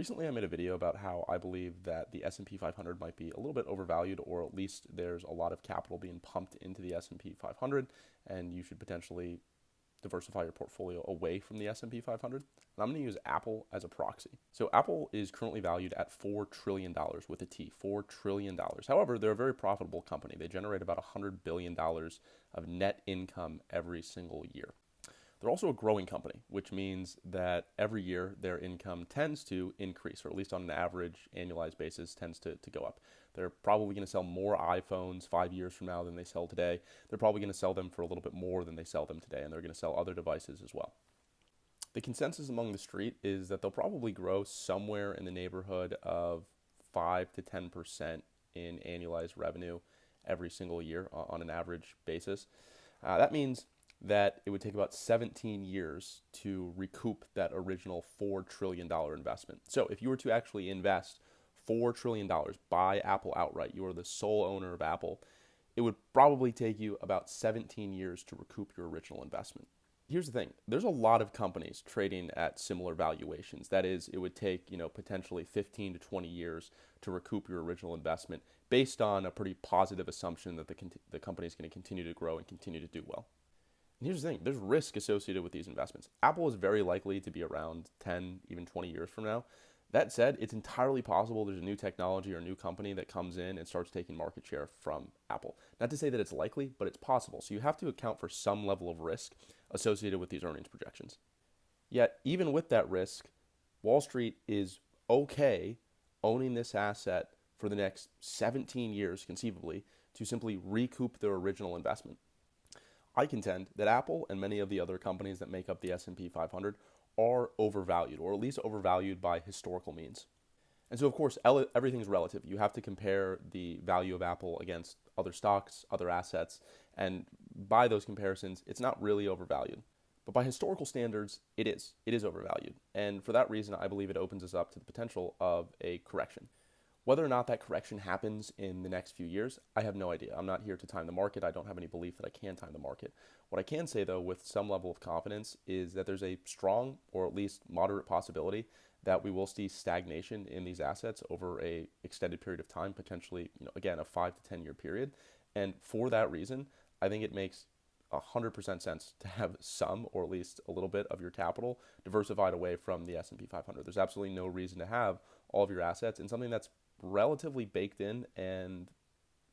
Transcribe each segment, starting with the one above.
Recently I made a video about how I believe that the S&P 500 might be a little bit overvalued, or at least there's a lot of capital being pumped into the S&P 500 and you should potentially diversify your portfolio away from the S&P 500. And I'm going to use Apple as a proxy. So Apple is currently valued at $4 trillion with a T, $4 trillion. However, they're a very profitable company. They generate about $100 billion of net income every single year. They're also a growing company, which means that every year their income tends to increase, or at least on an average annualized basis tends to go up. They're probably going to sell more iPhones 5 years from now than they sell today. They're probably going to sell them for a little bit more than they sell them today, and they're going to sell other devices as well. The consensus among the street is that they'll probably grow somewhere in the neighborhood of 5 to 10% in annualized revenue every single year on an average basis. That means that it would take about 17 years to recoup that original $4 trillion investment. So if you were to actually invest $4 trillion, buy Apple outright, you are the sole owner of Apple, it would probably take you about 17 years to recoup your original investment. Here's the thing, there's a lot of companies trading at similar valuations. That is, it would take, potentially 15 to 20 years to recoup your original investment based on a pretty positive assumption that the company is going to continue to grow and continue to do well. And here's the thing, there's risk associated with these investments. Apple is very likely to be around 10, even 20 years from now. That said, it's entirely possible there's a new technology or a new company that comes in and starts taking market share from Apple. Not to say that it's likely, but it's possible. So you have to account for some level of risk associated with these earnings projections. Yet, even with that risk, Wall Street is okay owning this asset for the next 17 years, conceivably, to simply recoup their original investment. I contend that Apple and many of the other companies that make up the S&P 500 are overvalued, or at least overvalued by historical means. And so, of course, everything's relative. You have to compare the value of Apple against other stocks, other assets, and by those comparisons, it's not really overvalued. But by historical standards, it is. It is overvalued. And for that reason, I believe it opens us up to the potential of a correction. Whether or not that correction happens in the next few years, I have no idea. I'm not here to time the market. I don't have any belief that I can time the market. What I can say, though, with some level of confidence, is that there's a strong, or at least moderate possibility that we will see stagnation in these assets over a extended period of time, potentially, again, a 5 to 10 year period. And for that reason, I think it makes 100% sense to have some, or at least a little bit of your capital diversified away from the S&P 500. There's absolutely no reason to have all of your assets in something that's relatively baked in and,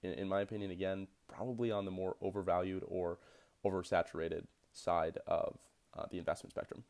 in my opinion, again, probably on the more overvalued or oversaturated side of the investment spectrum.